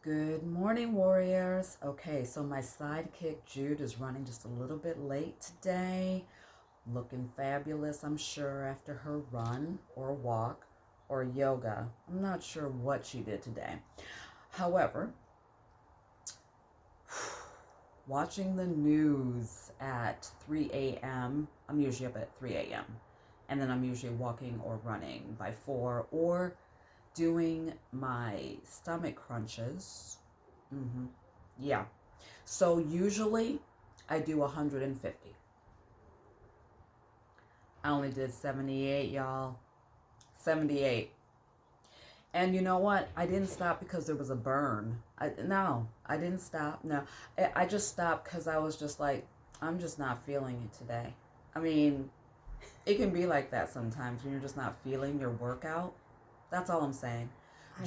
Good morning, warriors. Okay, so my sidekick Jude is running just a little bit late today. Looking fabulous, I'm sure, after her run or walk or yoga. I'm not sure what she did today. However, watching the news at 3 a.m., I'm usually up at 3 a.m., and then I'm usually walking or running by 4 or doing my stomach crunches. Yeah. So usually I do 150. I only did 78, y'all. 78. And you know what? I didn't stop because there was a burn. No, I didn't stop. No, I just stopped because I was just like, I'm just not feeling it today. I mean, it can be like that sometimes when you're just not feeling your workout. That's all I'm saying.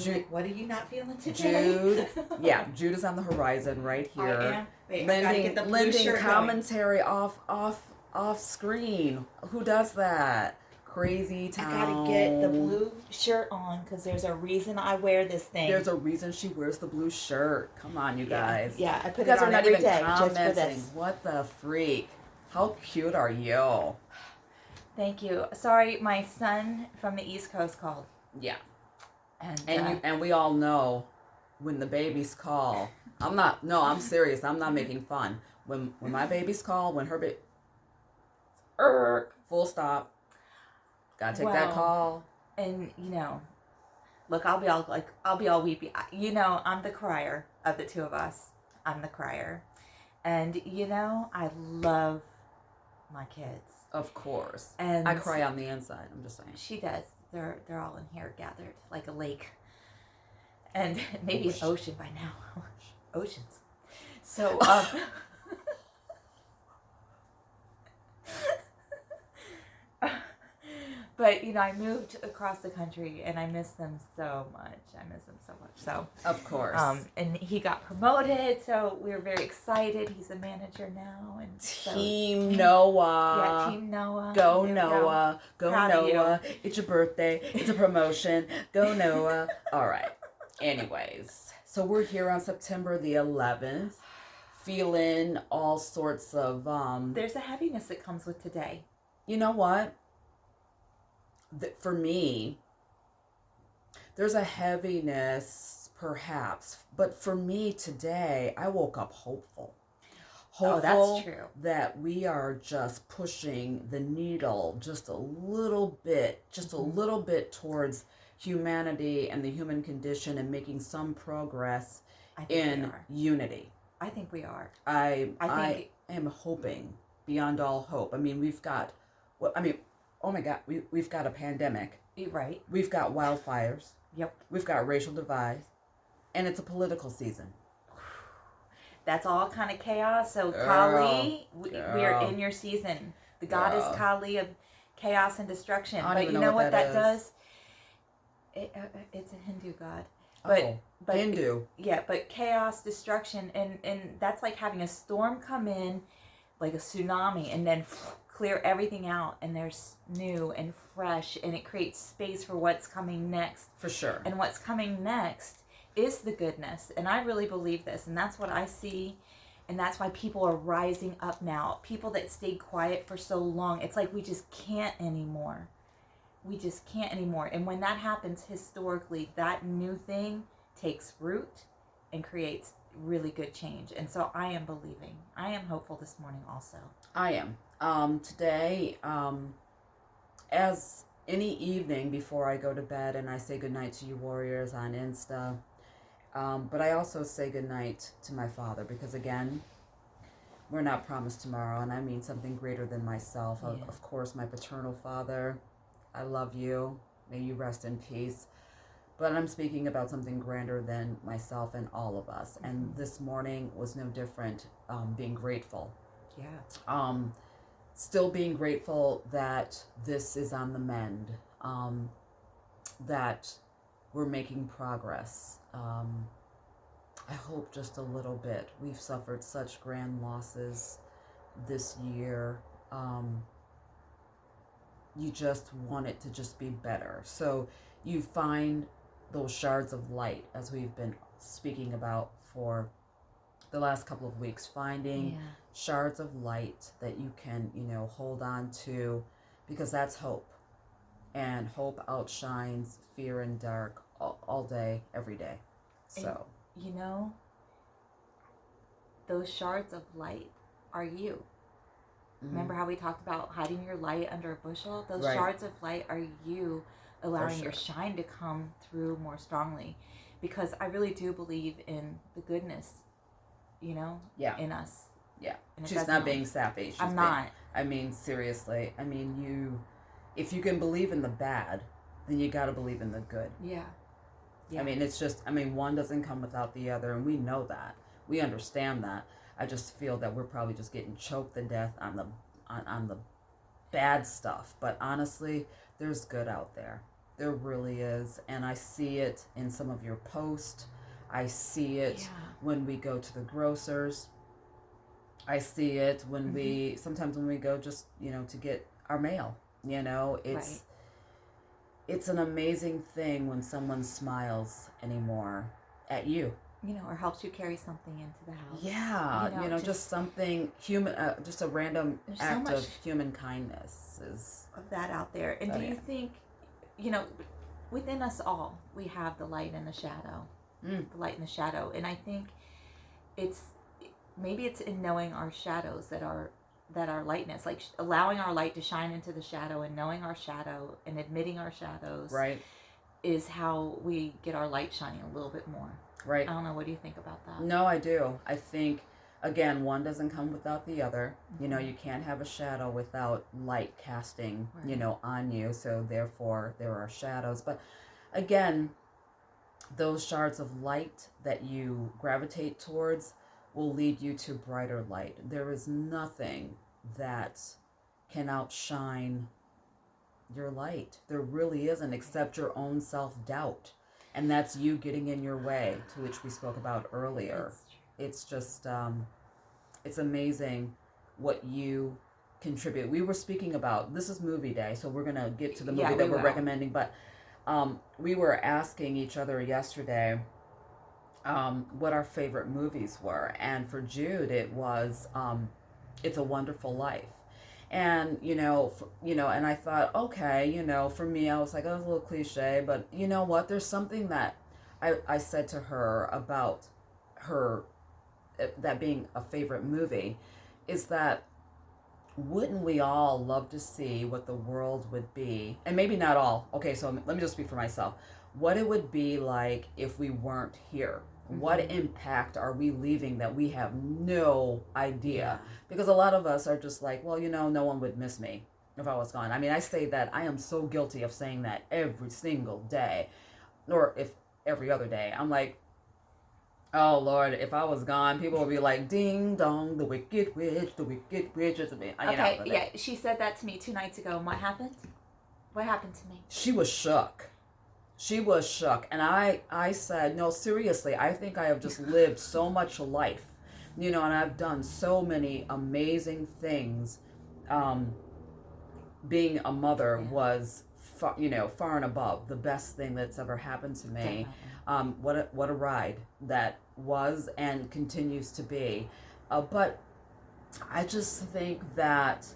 Like, what are you not feeling today? Jude, yeah, Jude is on the horizon right here. I am. Wait, I gotta get the blue shirt commentary going. off screen. Who does that? Crazy town. I gotta get the blue shirt on because there's a reason I wear this thing. There's a reason she wears the blue shirt. Come on, you guys. Yeah, I put you it guys on are not every even day commenting. just for this. What the freak? How cute are you? Thank you. Sorry, my son from the East Coast called. Yeah. And we all know when the babies call. I'm serious. I'm not making fun. When my babies call, when her full stop. Gotta take that call. And look, I'll be all weepy. I'm the crier of the two of us. I'm the crier. And I love my kids. Of course. And I cry on the inside, I'm just saying. She does. They're all in here gathered like a lake. And maybe an ocean by now. Oceans. So, but I moved across the country and I miss them so much. So, of course. And he got promoted, so we were very excited. He's a manager now, and Team Noah. Yeah, Team Noah. Go Noah. Go Noah. It's your birthday. It's a promotion. Go Noah. All right. Anyways, so we're here on September the 11th, feeling all sorts of There's a heaviness that comes with today. You know what? For me, there's a heaviness, perhaps, but for me today, I woke up hopeful. That's true. That we are just pushing the needle just a little bit, a little bit towards humanity and the human condition and making some progress in unity. I think we are. I am hoping beyond all hope. I mean, oh my God, we've got a pandemic. Right. We've got wildfires. Yep. We've got racial divides. And it's a political season. That's all kind of chaos. So, Kali, we are in your season. The goddess Kali of chaos and destruction. But you know what that does? It's a Hindu god. But Hindu. Yeah, but chaos, destruction, and that's like having a storm come in, like a tsunami, and then clear everything out, and there's new and fresh, and it creates space for what's coming next. For sure. And what's coming next is the goodness, and I really believe this, and that's what I see, and that's why people are rising up now. People that stayed quiet for so long, it's like we just can't anymore. And when that happens historically, that new thing takes root and creates really good change. And so I am believing. I am hopeful this morning also. I am. Today, as any evening before I go to bed, and I say goodnight to you warriors on Insta, but I also say goodnight to my father, because again, we're not promised tomorrow, and I mean something greater than myself. Yeah. Of course, my paternal father, I love you. May you rest in peace. But I'm speaking about something grander than myself and all of us. And this morning was no different, being grateful. Yeah. Still being grateful that this is on the mend, that we're making progress. I hope just a little bit. We've suffered such grand losses this year. You just want it to just be better. So you find those shards of light, as we've been speaking about for the last couple of weeks, finding Yeah. shards of light that you can, hold on to, because that's hope. And hope outshines fear and dark all day, every day. So, You know, those shards of light are you. Remember how we talked about hiding your light under a bushel? Those Right. shards of light are you allowing your sure. shine to come through more strongly. Because I really do believe in the goodness, Yeah. in us. Yeah. And it She's doesn't not being sappy. She's I'm not. I mean, seriously. I mean, if you can believe in the bad, then you got to believe in the good. Yeah. I mean, it's just, one doesn't come without the other, and we know that. We understand that. I just feel that we're probably just getting choked to death on the bad stuff. But honestly, there's good out there. There really is, and I see it in some of your posts. I see it when we go to the grocers. I see it when sometimes when we go just, to get our mail. It's it's an amazing thing when someone smiles anymore at you. Or helps you carry something into the house. Yeah, just something human, just a random There's so act much of human kindness is. of that out there. And do you think, within us all, we have the light and the shadow, the light and the shadow. And I think maybe it's in knowing our shadows that our lightness, like allowing our light to shine into the shadow and knowing our shadow and admitting our shadows, Right. is how we get our light shining a little bit more. Right. I don't know. What do you think about that? No, I do. I think, again, one doesn't come without the other. You can't have a shadow without light casting, on you. So therefore, there are shadows. But again, those shards of light that you gravitate towards will lead you to brighter light. There is nothing that can outshine your light. There really isn't, except your own self-doubt. And that's you getting in your way, to which we spoke about earlier. It's just, it's amazing what you contribute. We were speaking about, this is movie day, so we're going to get to the movie that we're recommending, but we were asking each other yesterday what our favorite movies were. And for Jude, it was It's a Wonderful Life. And, and I thought, okay, for me, I was like, oh, it's a little cliche, but you know what? There's something that I said to her about her, that being a favorite movie, is that wouldn't we all love to see what the world would be? And maybe not all. Okay, so let me just speak for myself. What it would be like if we weren't here. What impact are we leaving that we have no idea? Because a lot of us are just like, well, no one would miss me if I was gone. I mean, I say that, I am so guilty of saying that every single day, or if every other day. I'm like, oh Lord, if I was gone, people would be like, ding dong, the wicked witch is me. Okay, yeah, she said that to me 2 nights ago. And what happened? What happened to me? She was shook. And I said, no, seriously, I think I have just lived so much life, and I've done so many amazing things. Being a mother was, far and above the best thing that's ever happened to me. What a ride that was and continues to be. But I just think that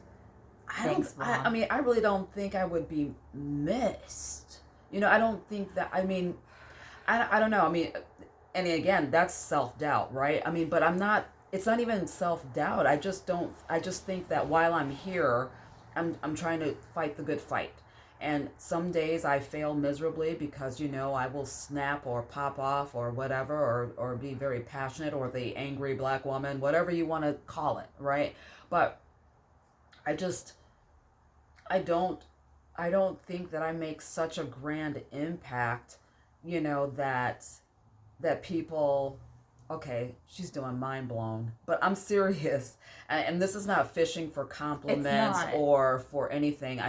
I really don't think I would be missed. I don't think that, I don't know. And again, that's self-doubt, right? But it's not even self-doubt. I just think that while I'm here, I'm trying to fight the good fight. And some days I fail miserably because, I will snap or pop off or whatever, or be very passionate, or the angry black woman, whatever you want to call it, right? But I don't think that I make such a grand impact, that people, okay, she's doing mind blown, but I'm serious. And this is not fishing for compliments or for anything.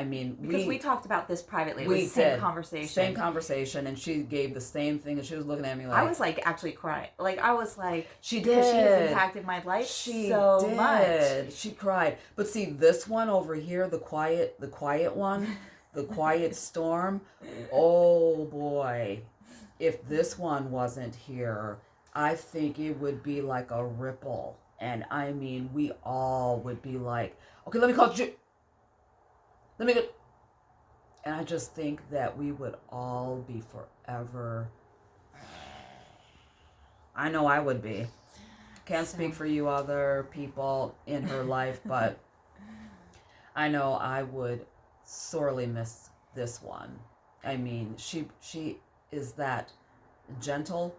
Because we talked about this privately. It We was the same did. conversation. Same conversation, and she gave the same thing, and she was looking at me like, I was like actually crying. Like I was like, she because did. she has impacted my life so much. She cried. But see, this one over here, the quiet one, the quiet storm. Oh boy, if this one wasn't here, I think it would be like a ripple. And I mean, we all would be like, okay, let me call you. Let me get. And I just think that we would all be forever. I know I would be. Can't speak for you other people in her life, but I know I would sorely miss this one. I mean, she is that gentle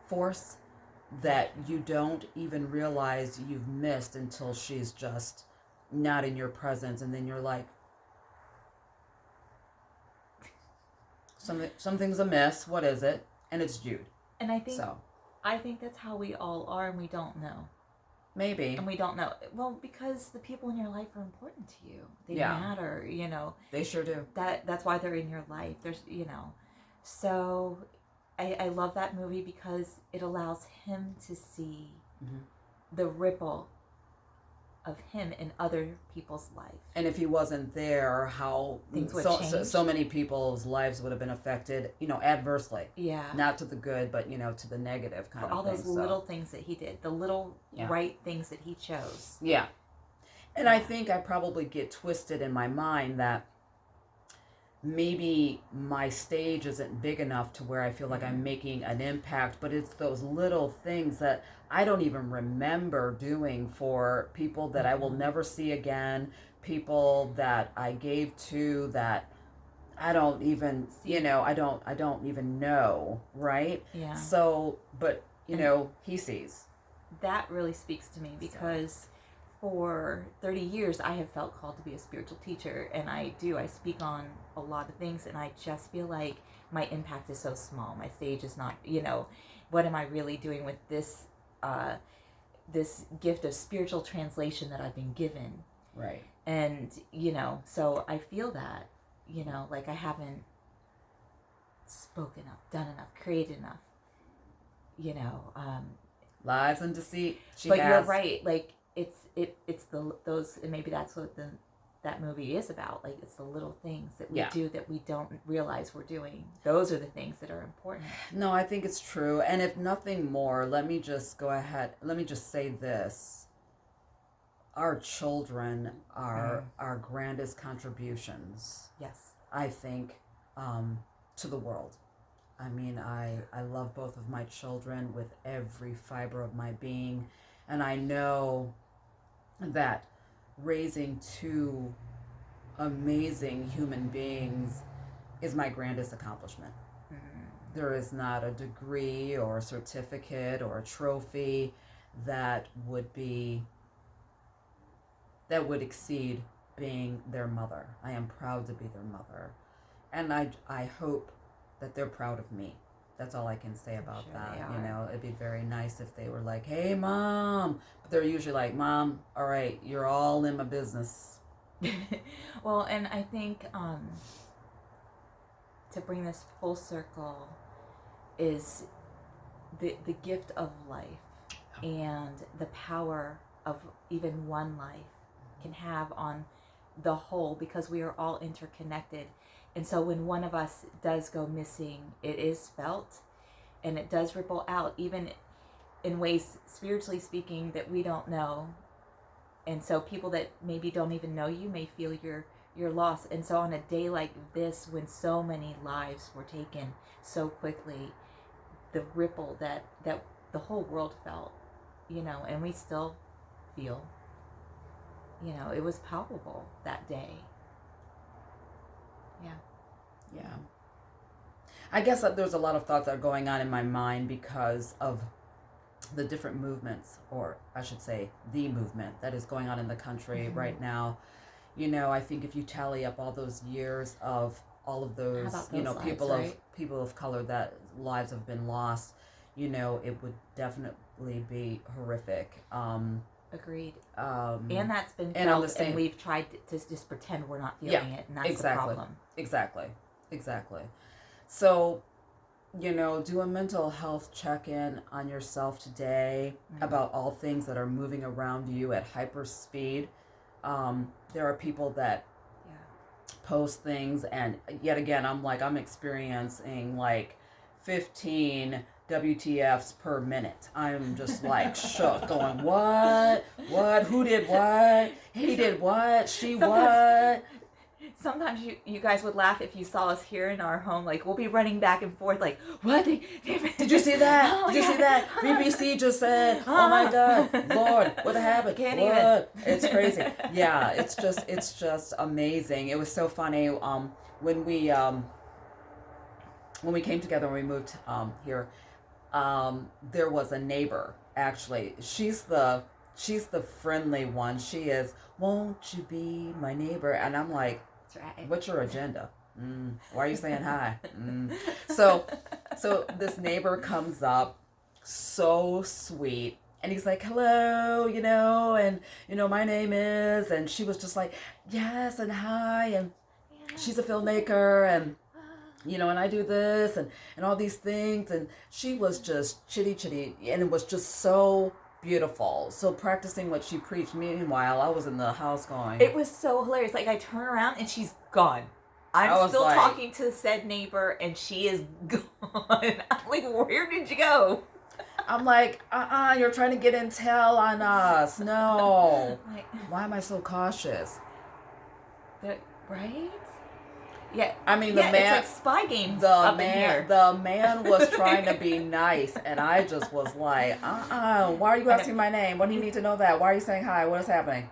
force that you don't even realize you've missed until she's just not in your presence, and then you're like, something's amiss. What is it? And it's Jude. And I think So I think that's how we all are, and we don't know. maybe. And we don't know. Well, because the people in your life are important to you. They Yeah. matter, you know. They sure do. That's why they're in your life. There's, you know. So I love that movie because it allows him to see Mhm. the ripple of him in other people's life. And if he wasn't there, how Things would change. so many people's lives would have been affected, adversely. Yeah. Not to the good, but to the negative kind For of all thing. those little things that he did, the little right things that he chose. Yeah. And I think I probably get twisted in my mind that maybe my stage isn't big enough to where I feel like I'm making an impact, but it's those little things that I don't even remember doing for people that I will never see again, people that I gave to that I don't even, I don't even know, right? Yeah. So, but he sees. That really speaks to me because for 30 years I have felt called to be a spiritual teacher, and I speak on a lot of things, and I just feel like my impact is so small. My stage is not, what am I really doing with this this gift of spiritual translation that I've been given? Right. And so I feel that, like I haven't spoken enough, done enough, created enough, Lies and deceit. But you're right. Like it's those, and maybe that's what that movie is about. Like it's the little things that we do that we don't realize we're doing. Those are the things that are important. No, I think it's true. And if nothing more, let me just go ahead. Let me just say this. Our children are our grandest contributions. Yes. I think to the world. I mean, I love both of my children with every fiber of my being. And I know that raising two amazing human beings is my grandest accomplishment. Mm-hmm. There is not a degree or a certificate or a trophy that would exceed being their mother. I am proud to be their mother. And I hope that they're proud of me. That's all I can say about that. It'd be very nice if they were like, "Hey, Mom," but they're usually like, "Mom, all right, you're all in my business." Well, and I think to bring this full circle is the gift of life and the power of even one life can have on the whole, because we are all interconnected. And so when one of us does go missing, it is felt, and it does ripple out, even in ways, spiritually speaking, that we don't know. And so people that maybe don't even know you may feel your loss. And so on a day like this, when so many lives were taken so quickly, the ripple that the whole world felt, and we still feel, it was palpable that day. Yeah. I guess that there's a lot of thoughts that are going on in my mind because of the different movements, or I should say the movement that is going on in the country right now. I think if you tally up all those years of all of those, people of color that lives have been lost, it would definitely be horrific. Agreed. And that's been felt, and we've tried to just pretend we're not feeling it, and that's the problem. Exactly. So, do a mental health check-in on yourself today about all things that are moving around you at hyper speed. There are people that post things, and yet again, I'm experiencing 15 WTFs per minute. I'm just like shook, going, what? What? Who did what? He did what? She Sometimes- what? Sometimes you guys would laugh if you saw us here in our home. Like, we'll be running back and forth, like, what? Did you see that? Oh, Did you see that? BBC just said, oh my God, Lord, what happened? Can't What? even. It's crazy. Yeah, it's just amazing. It was so funny. When we came together, when we moved here, there was a neighbor. Actually, she's the friendly one. She is. Won't you be my neighbor? And I'm like, That's right. what's your agenda? Why are you saying hi? So this neighbor comes up, so sweet, and he's like, hello, and my name is, and she was just like, yes, and hi, and she's a filmmaker, and and I do this and all these things, and she was just chitty, and it was just so beautiful. So practicing what she preached. Meanwhile, I was in the house going. It was so hilarious. Like, I turn around and she's gone. I'm still talking to said neighbor and she is gone. I'm like, where did you go? I'm like, you're trying to get intel on us. No. Like, why am I so cautious? Right? Yeah. I mean, the man. It's like spy games up in here. The man was trying to be nice, and I just was like, why are you asking my name? What do you need to know that? Why are you saying hi? What is happening?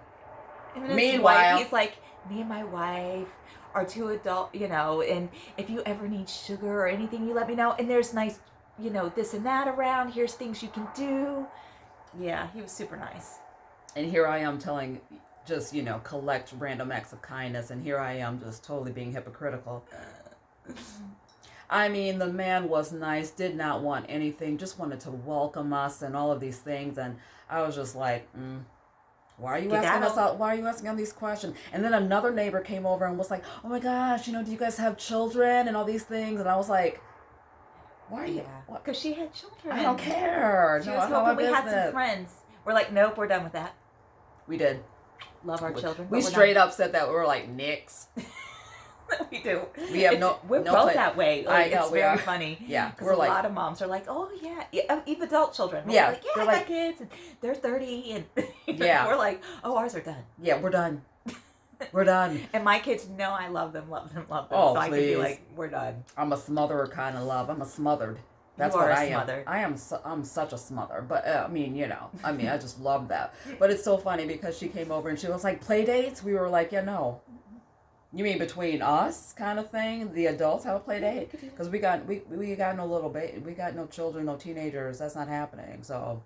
Meanwhile, he's like, me and my wife are two adult, and if you ever need sugar or anything, you let me know. And there's nice, this and that around. Here's things you can do. Yeah, he was super nice. And here I am telling, just, collect random acts of kindness. And here I am just totally being hypocritical. I mean, the man was nice, did not want anything, just wanted to welcome us and all of these things. And I was just like, why are you asking us out? Why are you asking all these questions? And then another neighbor came over and was like, oh my gosh, do you guys have children and all these things? And I was like, why are you? Because she had children. I don't care. She was hoping we had some friends. We're like, nope, we're done with that. We did. Love our children. We straight up said that. We were like, nix. We do. We have We're both that way. Like, it's very funny. Yeah. Because a lot of moms are like, oh, yeah. Even adult children. We're like, I got kids. And they're 30. And we're like, oh, ours are done. Yeah, we're done. We're done. And my kids know I love them. Oh, so I can be like, we're done. I'm a smotherer kind of love. I'm a smothered. That's what I am. I'm such a smother. But I just love that. But it's so funny because she came over and she was like, play dates? We were like, yeah, no. You mean between us kind of thing? The adults have a play date? Because we got no little baby, we got no children, no teenagers. That's not happening. So,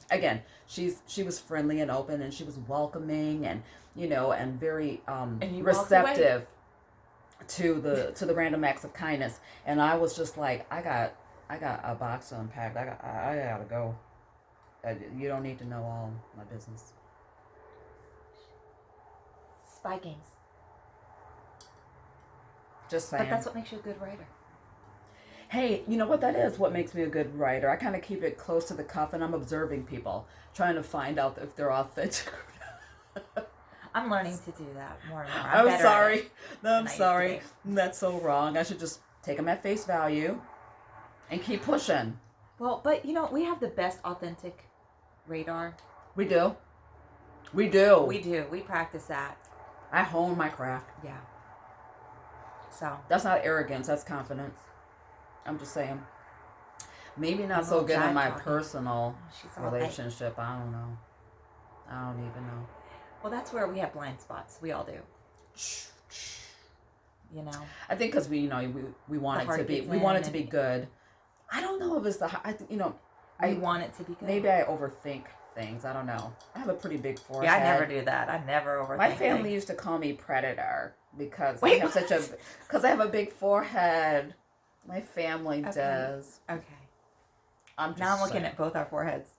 again, she was friendly and open, and she was welcoming, and and very receptive to the random acts of kindness. And I was just like, I got a box to unpack. I gotta go. You don't need to know all my business. Spy games. Just saying. But that's what makes you a good writer. Hey, you know what that is? What makes me a good writer? I kind of keep it close to the cuff, and I'm observing people, trying to find out if they're authentic. I'm learning to do that more and more. I'm sorry. No, I'm sorry. That's so wrong. I should just take them at face value and keep pushing. Well, but we have the best authentic radar. We do. We do. We do. We practice that. I hone my craft. Yeah. So. That's not arrogance. That's confidence. I'm just saying. Maybe not so good in my personal relationship. I don't know. I don't even know. Well, that's where we have blind spots. We all do. I think because we want it to be. We want it to be good. I don't know if it's I want it to be good. Maybe I overthink things. I don't know. I have a pretty big forehead. Yeah, I never do that. I never overthink. My family used to call me predator because I have a big forehead. My family does. Okay. I'm looking at both our foreheads.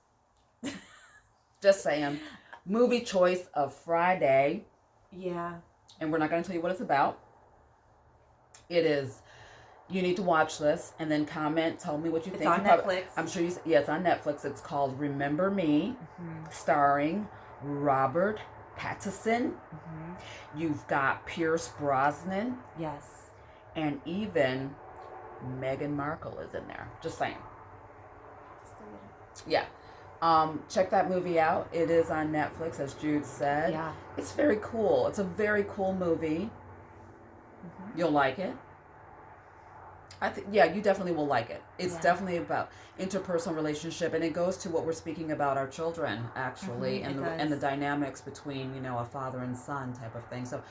Just saying. Movie choice of Friday. Yeah. And we're not going to tell you what it's about. It is. You need to watch this and then comment. Tell me what you think. It's on Netflix. I'm sure it's on Netflix. It's called Remember Me, starring Robert Pattinson. You've got Pierce Brosnan. Yes. And even Meghan Markle is in there. Just saying. Yeah. Check that movie out. It is on Netflix, as Jude said. Yeah. It's very cool. It's a very cool movie. You'll like it. I think, yeah, you definitely will like it. It's definitely about interpersonal relationship, and it goes to what we're speaking about our children, actually, and the dynamics between, a father and son type of thing. So,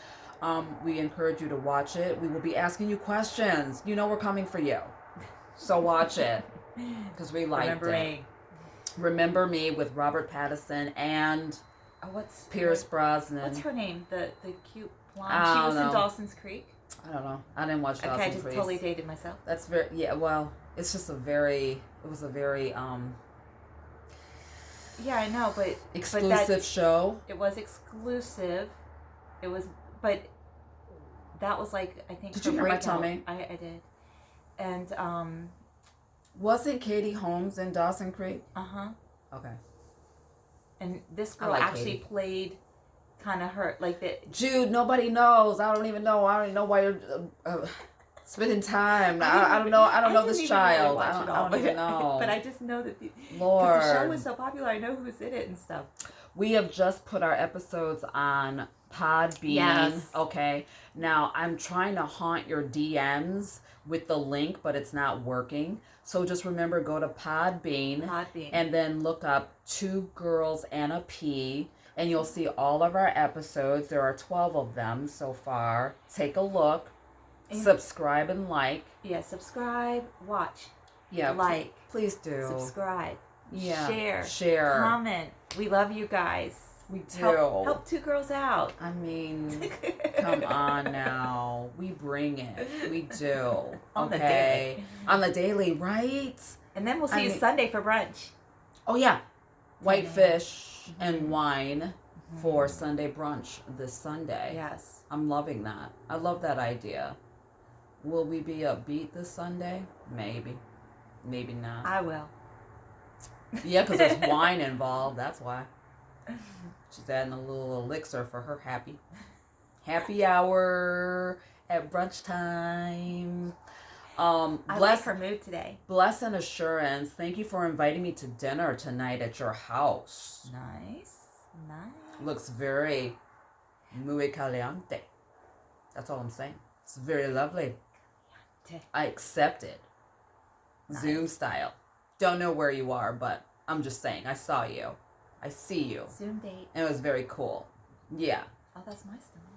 we encourage you to watch it. We will be asking you questions. We're coming for you. So watch it, because we liked it. Remember Me with Robert Pattinson and Pierce Brosnan. What's her name? The cute blonde. She was in Dawson's Creek. I don't know. I didn't watch Dawson's Creek. Okay, I just totally dated myself. That's well, it's just it was a very yeah, I know, but exclusive show. It was exclusive. But that was like, I think. Did you hear my tummy? I did. And wasn't Katie Holmes in Dawson Creek? Okay. And this girl actually played kind of her, like the... Jude, nobody knows. I don't even know. I don't even know why you're spending time. I don't know. I don't know this child. I don't even know. But I just know that Lord, because the show was so popular, I know who's in it and stuff. We have just put our episodes on Podbean. Yes. Okay. Now I'm trying to haunt your DMs with the link, but it's not working. So just remember, go to Podbean. And then look up 2 Girls and a P, and you'll see all of our episodes. There are 12 of them so far. Take a look. Subscribe and like. Yeah, subscribe, watch. Yeah, like. Please do. Subscribe. Yeah. Share. Comment. We love you guys. We do. Help 2 girls out. I mean, come on now. We bring it. We do. On the daily. On the daily, right? And then we'll see you Sunday for brunch. Oh, yeah. White fish and wine for Sunday brunch this Sunday. Yes. I'm loving that. I love that idea. Will we be upbeat this Sunday? Maybe. Maybe not. I will. Yeah, because there's wine involved. That's why. She's adding a little elixir for her happy hour at brunch time. I like her mood today. Bless and assurance. Thank you for inviting me to dinner tonight at your house. Nice. Looks very muy caliente. That's all I'm saying. It's very lovely. I accept it. Nice. Zoom style. Don't know where you are, but I'm just saying. I saw you. I see you. Zoom date. And it was very cool. Yeah. Oh, that's my stomach.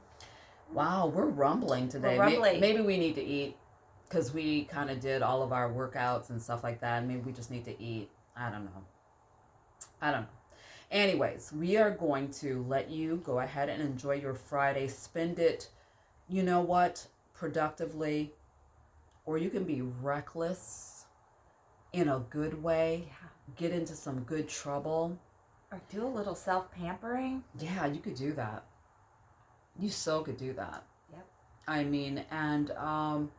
Wow, we're rumbling today. We're rumbling. Maybe we need to eat, because we kind of did all of our workouts and stuff like that. Maybe we just need to eat. I don't know. Anyways, we are going to let you go ahead and enjoy your Friday. Spend it, you know what, productively. Or you can be reckless in a good way. Yeah. Get into some good trouble. Or do a little self-pampering. Yeah, you could do that. You so could do that. Yep. I mean, and don't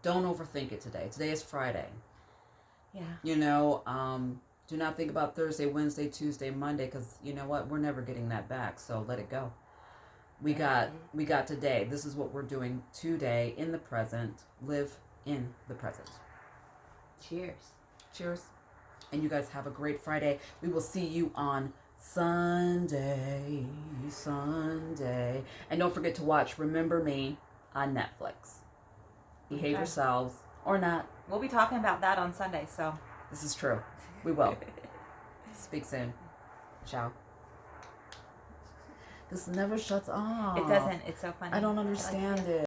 overthink it today. Today is Friday. Yeah. Do not think about Thursday, Wednesday, Tuesday, Monday, because you know what? We're never getting that back, so let it go. We got today. This is what we're doing today in the present. Live in the present. Cheers. And you guys have a great Friday. We will see you on Sunday. And don't forget to watch Remember Me on Netflix. Behave yourselves or not. We'll be talking about that on Sunday, so. This is true. We will. Speak soon. Ciao. This never shuts off. It doesn't. It's so funny. I don't understand it.